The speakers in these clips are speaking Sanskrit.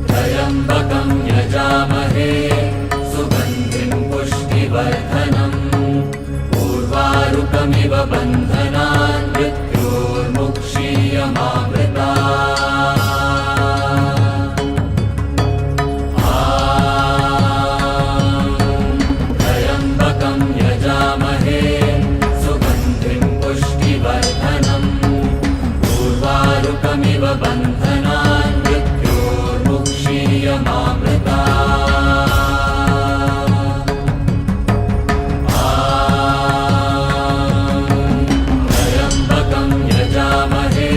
त्र्यम्बकं यजामहे सुगन्धिं पुष्टिवर्धनम् उर्वारुकमिव बन्धनान् मृत्योर्मुक्षीयमामृतात् त्र्यम्बकं यजामहे सुगन्धिं पुष्टिवर्धनम् उर्वारुकमिव बन्धनान् मृत्योर्मुक्षीयमामृतात् त्र्यम्बकं यजामहे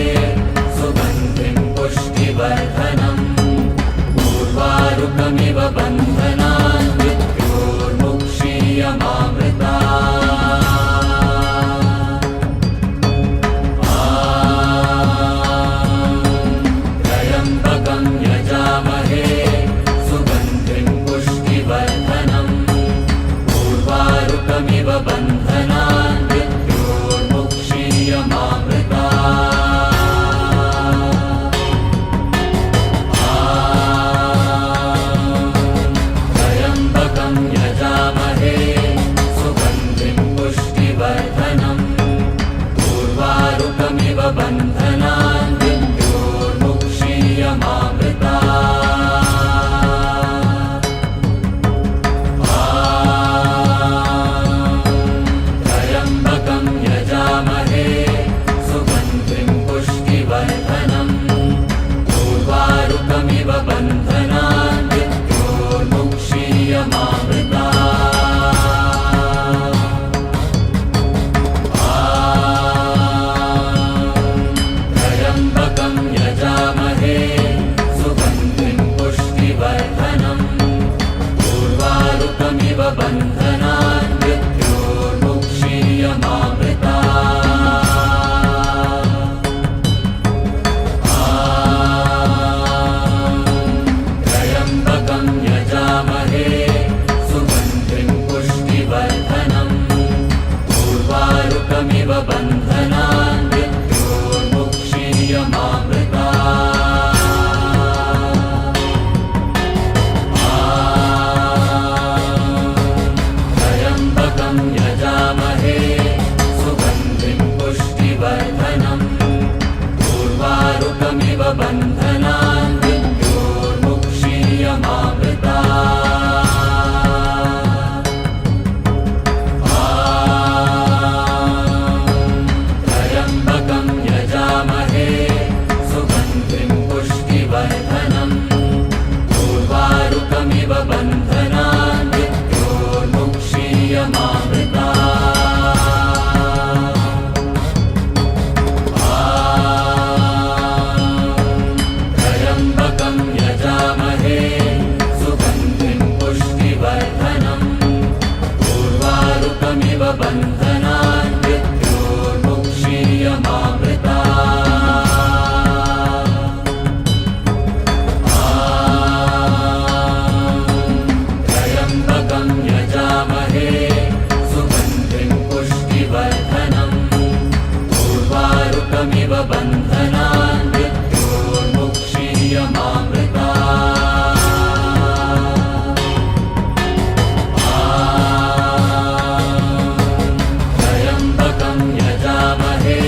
सुगन्धिं पुष्टिवर्धनम् उर्वारुकमिव बन्धनान् मृत्योर्मुक्षीयमामृतात् त्र्यम्बकं यजामहे सुगन्धिं पुष्टिवर्धनम् उर्वारुकमिव बन्धनान् त्र्यम्बकं यजामहे सुगन्धिं पुष्टिवर्धनम् उर्वारुकमिव बन्धनान् त्र्यम्बकं यजामहे सुगन्धिं पुष्टिवर्धनम् उर्वारुकमिव बन्धनान् त्र्यम्बकं यजामहे सुगन्धिं पुष्टिवर्धनम् उर्वारुकमिव बन्धनान् त्र्यम्बकं यजामहे सुगन्धिं पुष्टिवर्धनम् उर्वारुकमिव बन्धनान् त्र्यम्बकं यजामहे सुगन्धिं पुष्टिवर्धनम् उर्वारुकमिव बन्धनान् त्र्यम्बकं यजामहे सुगन्धिं पुष्टिवर्धनम् उर्वारुकमिव बन्धनान् त्र्यम्बकं यजामहे सुगन्धिं पुष्टिवर्धनम् उर्वारुकमिव बन्धनान् त्र्यम्बकं यजामहे सुगन्धिं पुष्टिवर्धनम् उर्वारुकमिव बन्धनान् त्र्यम्बकं यजामहे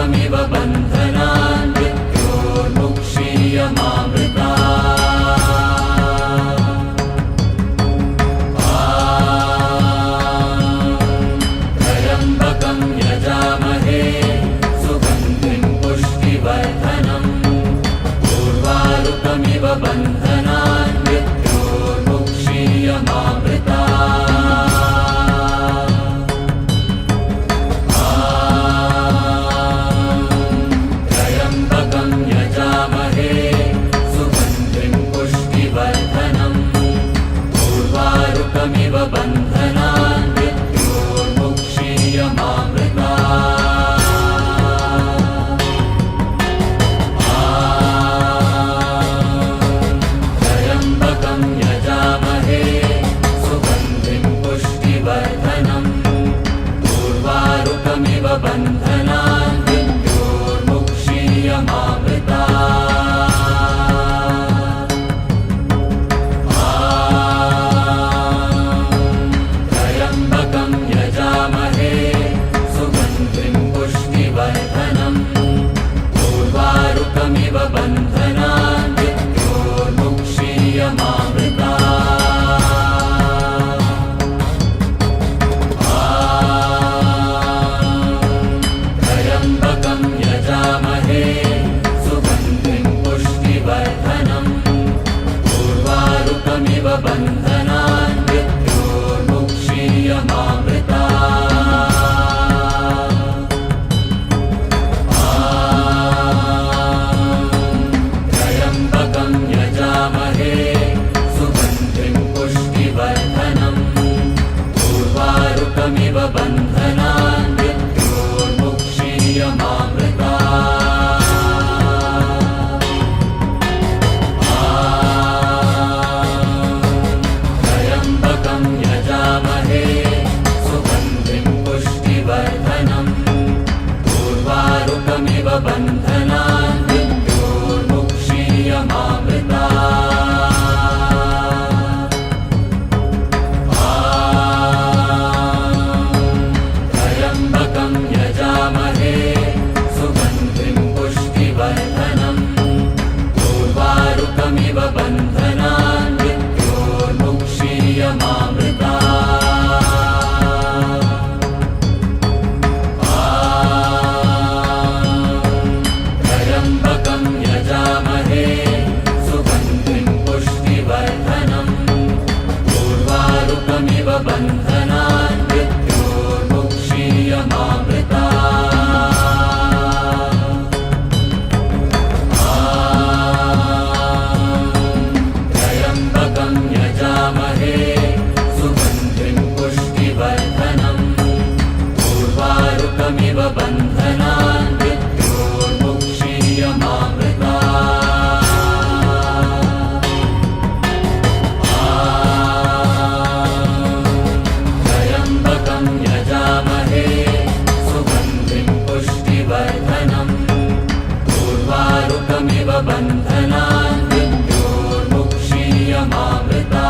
उर्वारुकमिव बन्धनान् मृत्योर्मुक्षीयमामृता त्र्यम्बकं यजामहे सुगन्धिं पुष्टिवर्धनम् उर्वारुकमिव बन्धनान् मृत्योर्मुक्षीयमामृता त्र्यम्बकं यजामहे सुगन्धिं पुष्टिवर्धनम् उर्वारुकमिव बन्धनान् मृत्योर्मुक्षीयमामृता त्र्यम्बकं यजामहे सुगन्धिं पुष्टिवर्धनम् उर्वारुकमिव बन्धनान् मृत्योर्मुक्षीयमामृता त्र्यम्बकं यजामहे सुगन्धिं पुष्टिवर्धनम् उर्वारुकमिव बन्धनान् मृत्योर्मुक्षीयमामृता त्र्यम्बकं यजामहे सुगन्धिं पुष्टिवर्धनम् उर्वारुकमिव बन्धनान् मृत्योर्मुक्षीयमामृता त्र्यम्बकं यजामहे सुगन्धिं पुष्टिवर्धनम् उर्वारुकमिव बन्धनान् मृत्योर्मुक्षीयमामृता त्र्यम्बकं यजामहे सुगन्धिं पुष्टिवर्धनम् उर्वारुकमिव बन्धनान् मृत्योर्मुक्षीयमामृता त्र्यम्बकं यजामहे सुगन्धिं पुष्टिवर्धनम् उर्वारुकमिव बन्धनान् मृत्योर्मुक्षीयमामृता त्र्यम्बकं यजामहे सुगन्धिं पुष्टिवर्धनम् उर्वारुकमिव बन्धनान् मृत्योर्मुक्षीयमामृता त्र्यम्बकं यजामहे सुगन्धिं पुष्टिवर्धनम् उर्वारुकमिव बन्धनान् मृत्योर्मुक्षीयमामृता त्र्यम्बकं यजामहे सुगन्धिं पुष्टिवर्धनम् उर्वारुकमिव बन्धनान् मृत्योर्मुक्षीयमामृता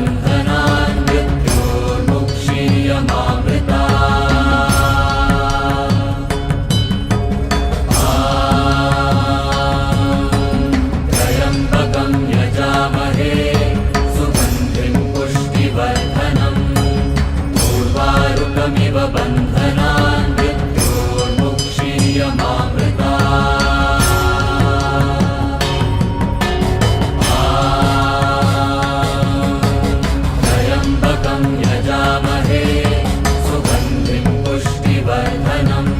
बन्धनान् मृत्योर्मुक्षीयमामृता त्र्यम्बकं यजामहे सुगन्धिं पुष्टिवर्धनम् उर्वारुकमिव बन्धनान् मृत्योर्मुक्षीयमामृता त्र्यम्बकं यजामहे सुगन्धिं पुष्टिवर्धनम्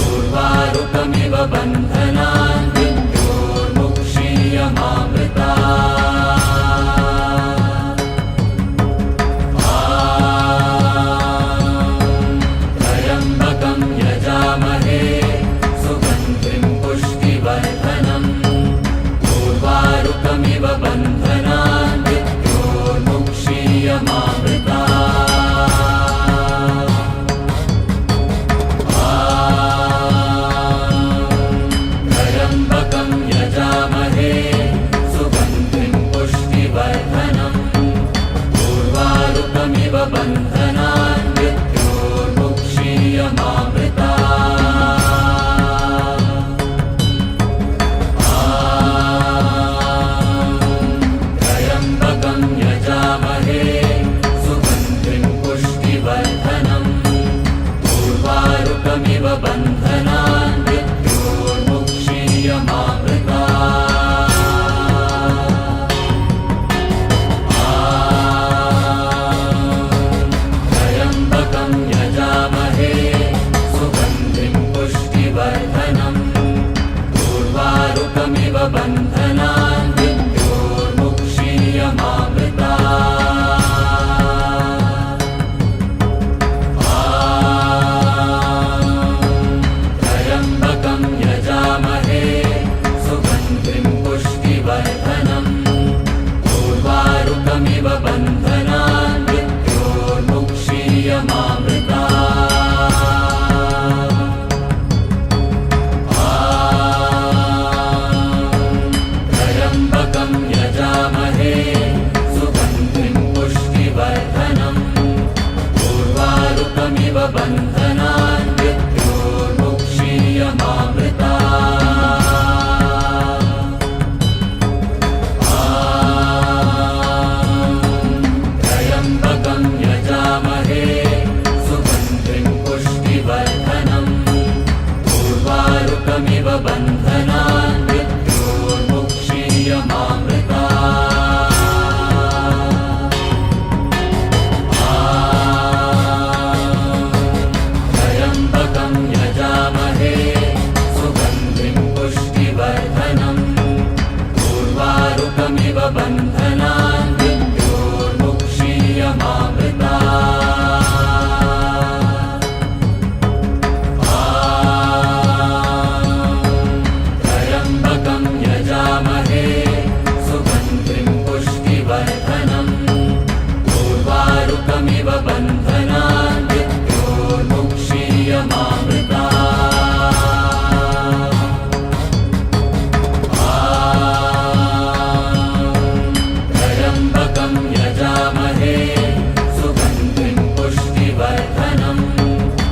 उर्वारुकमिव बन्धनान् मृत्योर्मुक्षीयमामृता त्र्यम्बकं यजामहे सुगन्धिं पुष्टिवर्धनम् उर्वारुकमिव बन्धनान् मृत्योर्मुक्षीयमामृता त्र्यम्बकं यजामहे सुगन्धिं पुष्टिवर्धनम् उर्वारुकमिव बन्धनान् मृत्योर्मुक्षीयमामृता त्र्यम्बकं यजामहे सुगन्धिं पुष्टिवर्धनम् उर्वारुकमिव बन्धनान् मृत्योर्मुक्षीयमामृता त्र्यम्बकं यजामहे सुगन्धिं पुष्टिवर्धनम् उर्वारुकमिव बन्धनान् मृत्योर्मुक्षीयमामृता त्र्यम्बकं यजामहे सुगन्धिं पुष्टिवर्धनम् उर्वारुकमिव बन्धनान् मृत्योर्मुक्षीयमामृता त्र्यम्बकं यजामहे सुगन्धिं पुष्टिवर्धनम् उर्वारुकमिव बन्धनान् मृत्योर्मुक्षीयमामृता त्र्यम्बकं यजामहे सुगन्धिं पुष्टिवर्धनम् उर्वारुकमिव बन्धनान् मृत्योर्मुक्षीयमामृता त्र्यम्बकं यजामहे सुगन्धिं पुष्टिवर्धनम् उर्वारुकमिव बन्धनान् मृत्योर्मुक्षीयमामृता त्र्यम्बकं यजामहे सुगन्धिं पुष्टिवर्धनम् उर्वारुकमिव बन्धनान् मृत्योर्मुक्षीयमामृता त्र्यम्बकं यजामहे सुगन्धिं पुष्टिवर्धनम्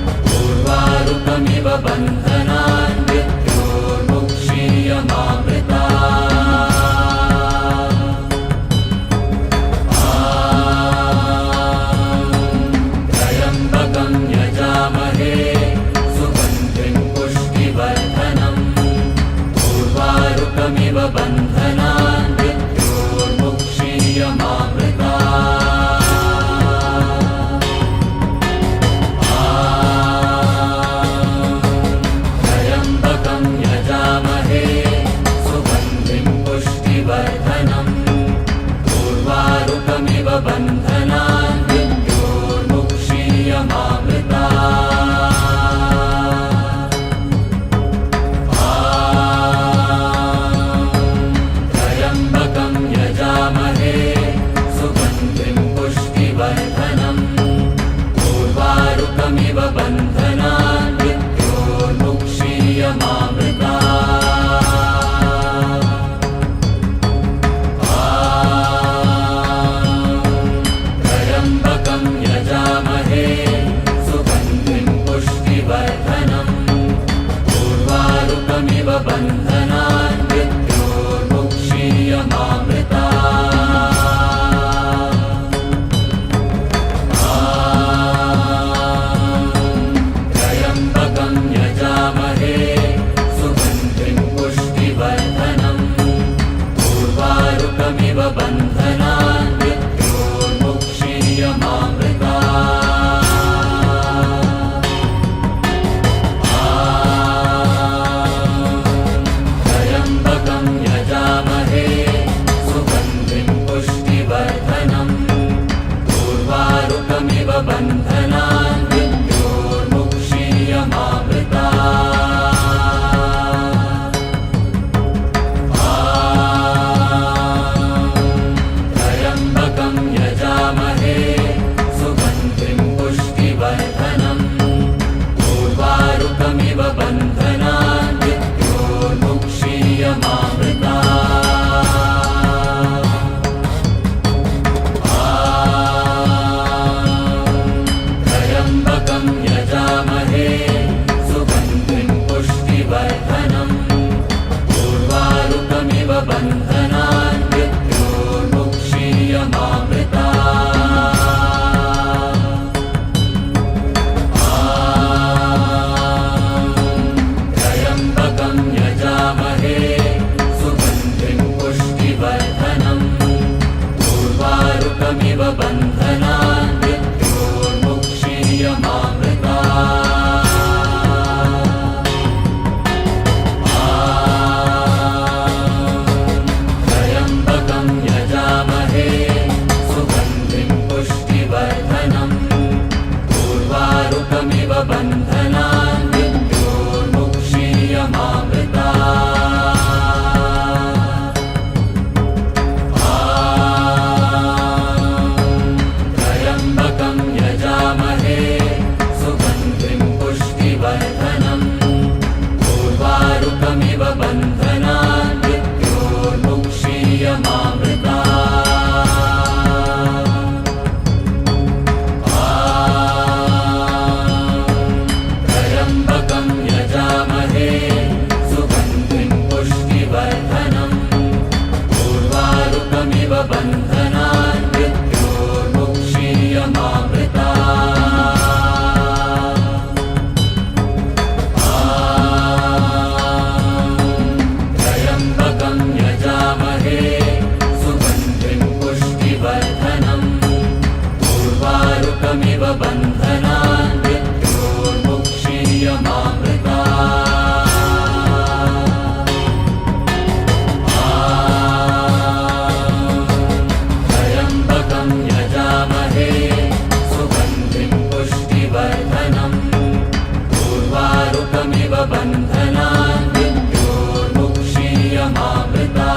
उर्वारुकमिव बन्धनान् मृत्योर्मुक्षीयमामृता त्र्यम्बकं यजामहे सुगन्धिं पुष्टिवर्धनम् उर्वारुकमिव बन्धनान् मृत्योर्मुक्षीयमामृता त्र्यम्बकं यजामहे सुगन्धिं पुष्टिवर्धनम् उर्वारुकमिव बन्धनान् मृत्योर्मुक्षीयमामृता त्र्यम्बकं यजामहे सुगन्धिं पुष्टिवर्धनम् उर्वारुकमिव बन्धनान् मृत्योर्मुक्षीयमामृता उर्वारुकमिव बन्धनान् मृत्योर्मुक्षीयमामृता त्र्यम्बकं यजामहे सुगन्धिं पुष्टिवर्धनम् उर्वारुकमिव बन्धनान् मृत्योर्मुक्षीयमामृता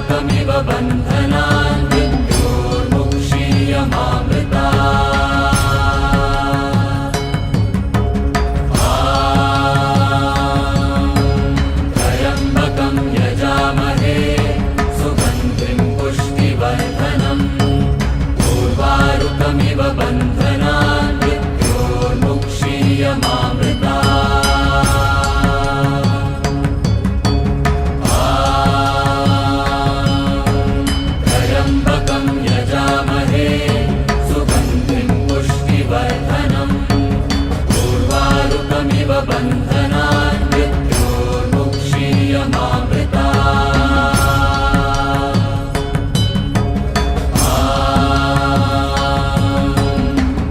उर्वारुकमिव बन्धनान् मृत्योर्मुक्षीयमामृता त्र्यम्बकं यजामहे सुगन्धिं पुष्टिवर्धनम् उर्वारुकमिव बन्धनान् मृत्योर्मुक्षीयमामृता त्र्यम्बकं यजामहे सुगन्धिं पुष्टिवर्धनम् उर्वारुकमिव बन्धनान् मृत्योर्मुक्षीयमामृता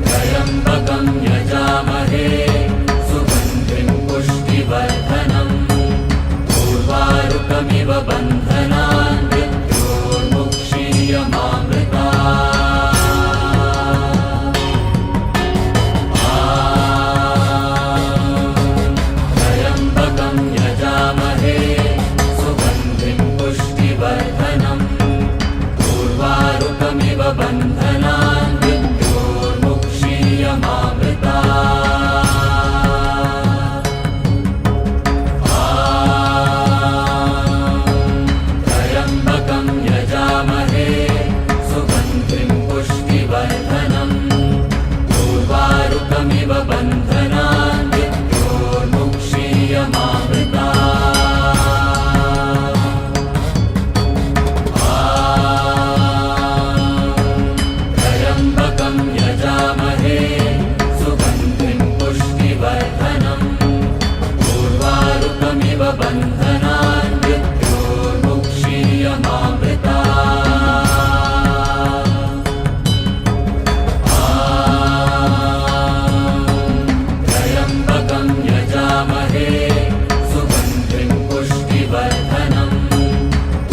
त्र्यम्बकं यजामहे सुगन्धिं पुष्टिवर्धनम् उर्वारुकमिव बन्धनान् मृत्योर्मुक्षीयमामृता त्र्यम्बकं यजामहे सुगन्धिं पुष्टिवर्धनम् उर्वारुकमिव बन्धनान् मृत्योर्मुक्षीयमामृता त्र्यम्बकं यजामहे सुगन्धिं पुष्टिवर्धनम् उर्वारुकमिव बन्धनान् मृत्योर्मुक्षीयमामृता त्र्यम्बकं यजामहे सुगन्धिं पुष्टिवर्धनम् उर्वारुकमिव बन्धनान् मृत्योर्मुक्षीयमामृता त्र्यम्बकं यजामहे सुगन्धिं पुष्टिवर्धनम्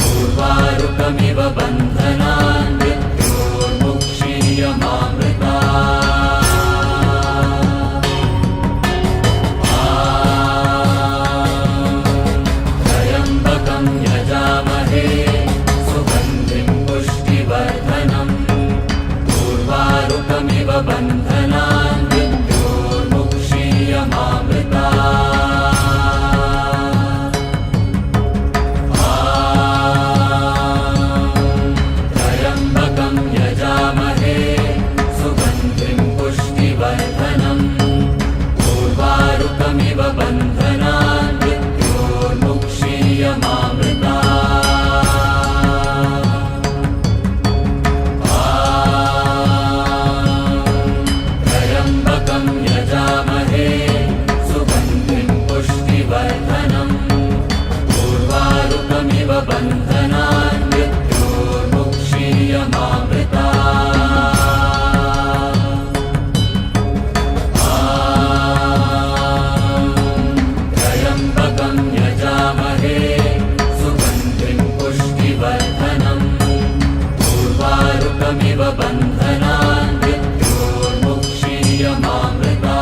उर्वारुकमिव बन्धनान् मृत्योर्मुक्षीयमामृता त्र्यम्बकं यजामहे सुगन्धिं पुष्टिवर्धनम् उर्वारुकमिव बन्धनान् मृत्योर्मुक्षीयमामृता त्र्यम्बकं यजामहे सुगन्धिं पुष्टिवर्धनम् उर्वारुकमिव बन्धनान् मृत्योर्मुक्षीयमामृता त्र्यम्बकं यजामहे सुगन्धिं पुष्टिवर्धनम् उर्वारुकमिव बन्धनान् मृत्योर्मुक्षीयमामृता त्र्यम्बकं यजामहे सुगन्धिं पुष्टिवर्धनम् उर्वारुकमिव बन्धनान् मृत्योर्मुक्षीयमामृता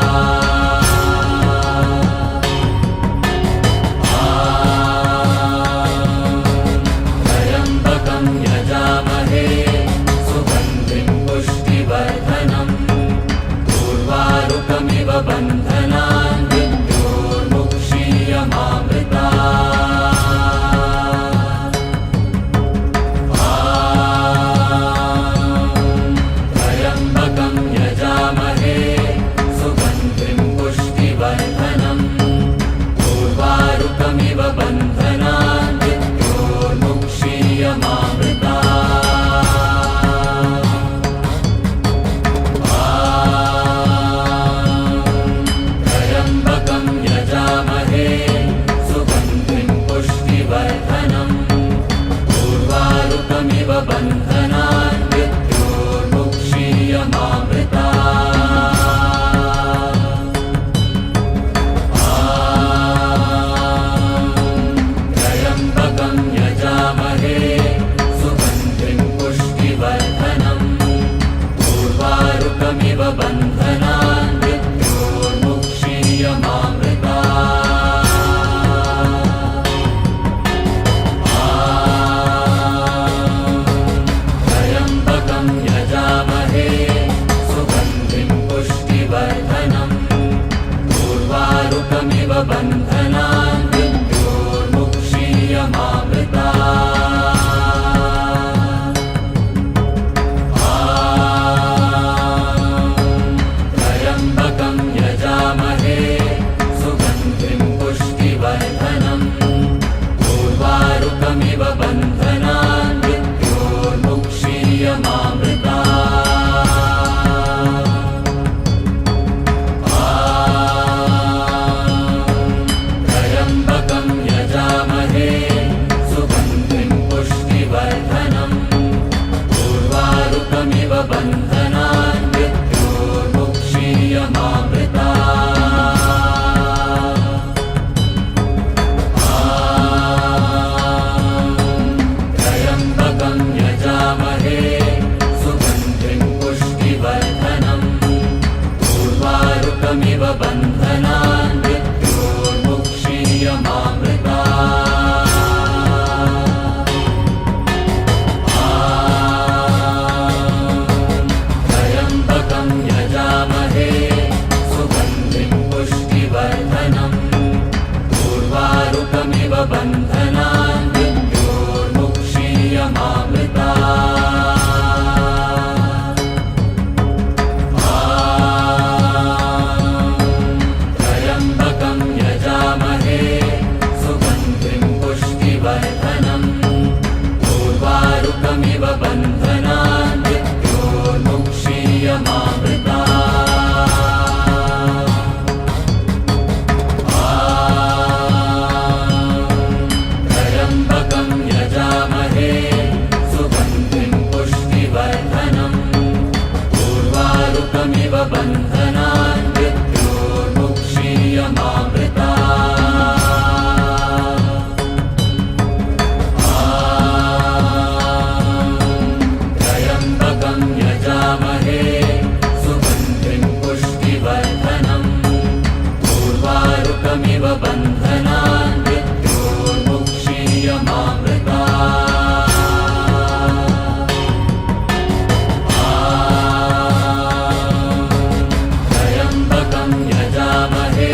त्र्यम्बकं यजामहे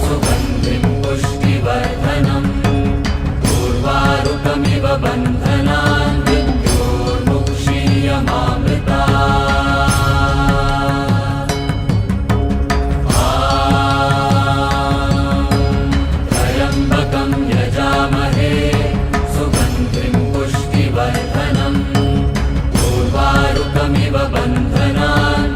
सुगन्धिं पुष्टिवर्धनम् उर्वारुकमिव बन्धनान् त्र्यम्बकं यजामहे सुगन्धिं पुष्टिवर्धनम् उर्वारुकमिव बन्धनान्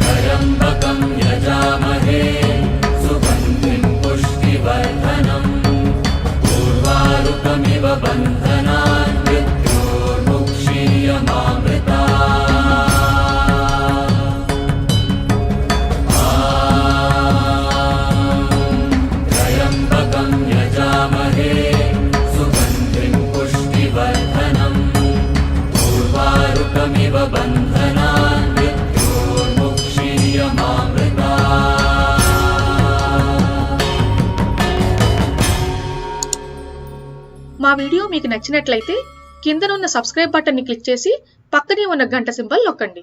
त्र्यम्बकं यजामहे सुगन्धिं पुष्टिवर्धनम् उर्वारुकमिव बन्धनान् त्र्यम्बकं यजामहे सुगन्धिं पुष्टिवर्धनम् उर्वारुकमिव बन्धनान् మా వీడియో మీకు నచ్చినట్లయితే కిందనున్న సబ్స్క్రైబ్ బటన్ని క్లిక్ చేసి పక్కనే ఉన్న గంట సింబల్ నొక్కండి.